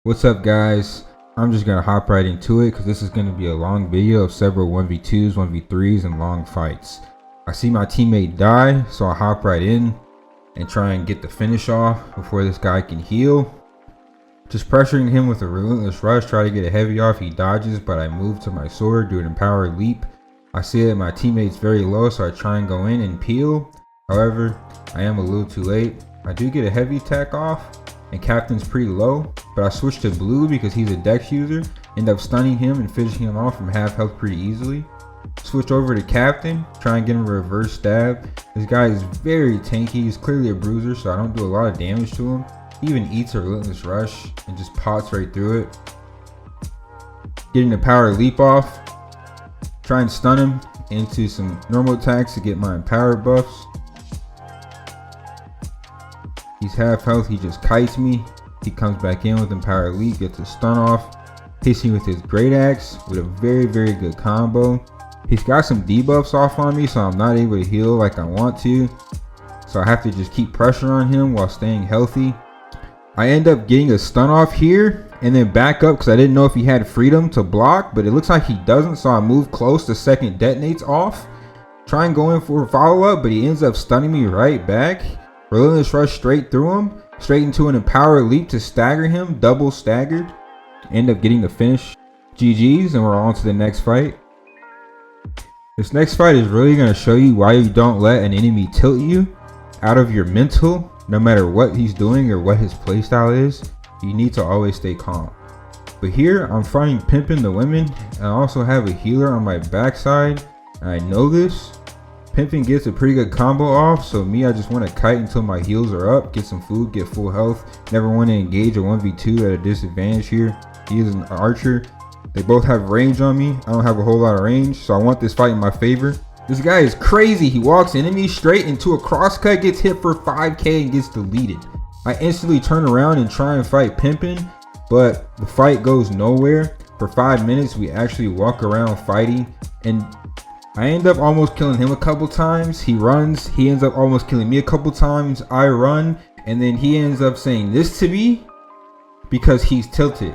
What's up, guys? I'm just gonna hop right into it because this is gonna be a long video of several 1v2s, 1v3s, and long fights. I see my teammate die, so I'll hop right in and try and get the finish off before this guy can heal. Just pressuring him with a relentless rush, try to get a heavy off. He dodges, but I move to my sword, do an empowered leap. I see that my teammate's very low, so I try and go in and peel. However, I am a little too late. I do get a heavy attack off, and Captain's pretty low, but I switch to blue because he's a dex user. End up stunning him and finishing him off from half health pretty easily. Switch over to Captain, try and get him a reverse stab. This guy is very tanky. He's clearly a bruiser, so I don't do a lot of damage to him. He even eats a relentless rush and just pots right through it. Getting the power leap off. Try and stun him into some normal attacks to get my empowered buffs. He's half health, he just kites me. He comes back in with empowered leap, gets a stun off. Hits me with his great axe with a very good combo. He's got some debuffs off on me, so I'm not able to heal like I want to. So I have to just keep pressure on him while staying healthy. I end up getting a stun off here and then back up because I didn't know if he had freedom to block, but it looks like he doesn't, so I move close. The second detonates off. Try and go in for a follow-up, but he ends up stunning me right back. Relentless rush straight through him, straight into an empowered leap to stagger him, double staggered. End up getting the finish. GG's, and we're on to the next fight. This next fight is really going to show you why you don't let an enemy tilt you out of your mental. No matter what he's doing or what his playstyle is, you need to always stay calm. But here I'm fighting pimping the women, and I also have a healer on my backside, and I know this. Pimping gets a pretty good combo off, so me, I just want to kite until my heals are up, get some food, get full health. Never want to engage a 1v2 at a disadvantage here. He is an archer. They both have range on me. I don't have a whole lot of range, so I want this fight in my favor. This guy is crazy. He walks enemy straight into a crosscut, gets hit for 5k and gets deleted. I instantly turn around and try and fight Pimpin', but the fight goes nowhere. For 5 minutes, we actually walk around fighting, and I end up almost killing him a couple times. He runs, he ends up almost killing me a couple times. I run, and then he ends up saying this to me because he's tilted.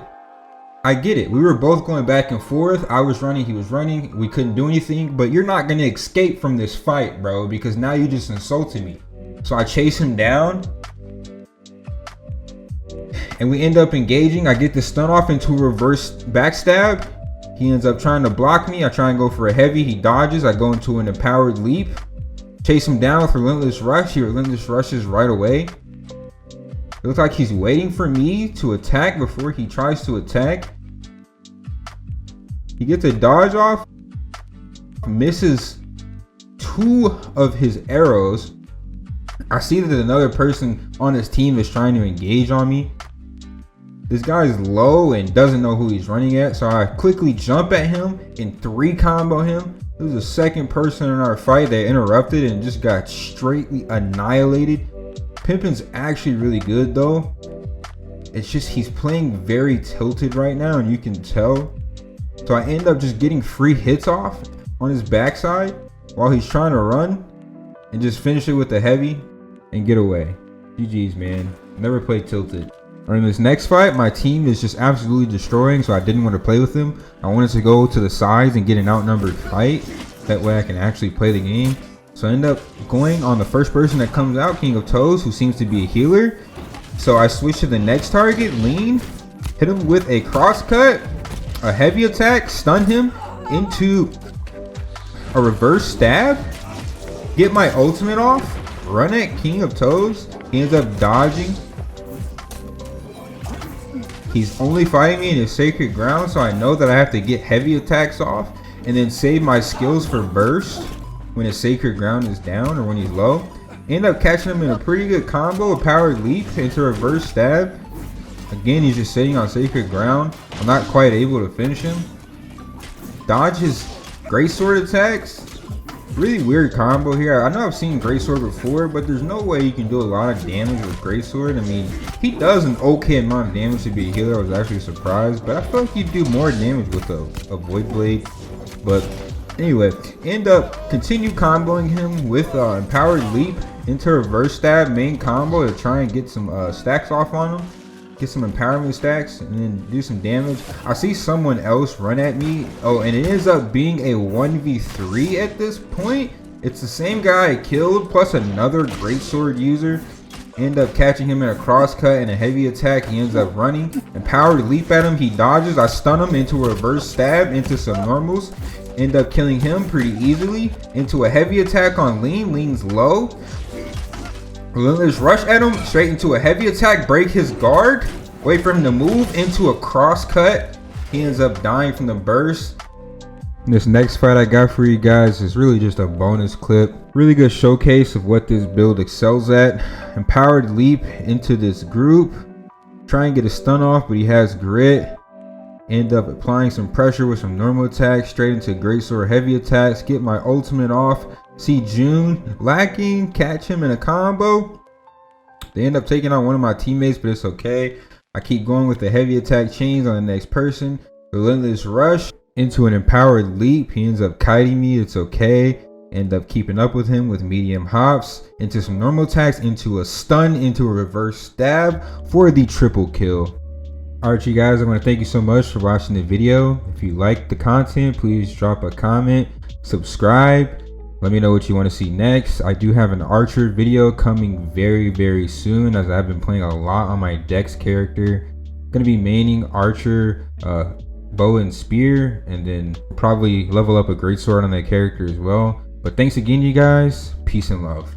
I get it. We were both going back and forth. I was running, he was running. We couldn't do anything, but you're not going to escape from this fight, bro, because now you just insulted me. So I chase him down, and we end up engaging. I get the stun off into a reverse backstab. He ends up trying to block me. I try and go for a heavy. He dodges. I go into an empowered leap. Chase him down with relentless rush. He relentless rushes right away. It looks like he's waiting for me to attack before he tries to attack. He gets a dodge off. Misses 2 of his arrows. I see that another person on his team is trying to engage on me. This guy is low and doesn't know who he's running at, so I quickly jump at him and 3 combo him. This is the second person in our fight that interrupted and just got straightly annihilated. Pimpin's actually really good though. It's just he's playing very tilted right now, and you can tell. So I end up just getting free hits off on his backside while he's trying to run, and just finish it with a heavy and get away. GG's, man. Never played tilted. In this next fight, my team is just absolutely destroying, so I didn't want to play with them. I wanted to go to the sides and get an outnumbered fight. That way I can actually play the game. So I end up going on the first person that comes out, King of Toes, who seems to be a healer. So I switch to the next target, Lean. Hit him with a crosscut, a heavy attack, stun him into a reverse stab. Get my ultimate off, run at King of Toes. He ends up dodging. He's only fighting me in his sacred ground, so I know that I have to get heavy attacks off and then save my skills for burst when his sacred ground is down or when he's low. End up catching him in a pretty good combo, a powered leap into reverse stab. Again, he's just sitting on sacred ground. I'm not quite able to finish him. Dodge his Greatsword attacks. Really weird combo here. I know I've seen Greatsword before, but there's no way you can do a lot of damage with Greatsword. I mean, he does an okay amount of damage to be a healer. I was actually surprised, but I feel like you do more damage with a Void Blade. But anyway, end up continue comboing him with empowered leap into reverse stab main combo to try and get some stacks off on him. get some empowerment stacks, and then do some damage. I see someone else run at me. Oh, and it ends up being a 1v3 at this point. It's the same guy I killed, plus another Greatsword user. End up catching him in a crosscut and a heavy attack. He ends up running. Empowered leap at him. He dodges. I stun him into a reverse stab into some normals. End up killing him pretty easily. Into a heavy attack on Lean. Lean's low. Relentless rush at him. Straight into a heavy attack. Break his guard. Wait for him to move into a crosscut. He ends up dying from the burst. This next fight I got for you guys is really just a bonus clip. Really good showcase of what this build excels at. Empowered leap into this group. Try and get a stun off, but he has grit. End up applying some pressure with some normal attacks. Straight into Greatsword heavy attacks. Get my ultimate off. See June lacking. Catch him in a combo. They end up taking on one of my teammates, but it's okay. I keep going with the heavy attack chains on the next person. Relentless rush into an empowered leap. He ends up kiting me. It's okay. End up keeping up with him with medium hops into some normal attacks, into a stun, into a reverse stab for the triple kill. Alright, you guys, I want to thank you so much for watching the video. If you like the content, please drop a comment, subscribe. Let me know what you want to see next. I do have an archer video coming very soon, as I've been playing a lot on my Dex character. Gonna be maining archer, bow and spear, and then probably level up a greatsword on that character as well. But thanks again, you guys. Peace and love.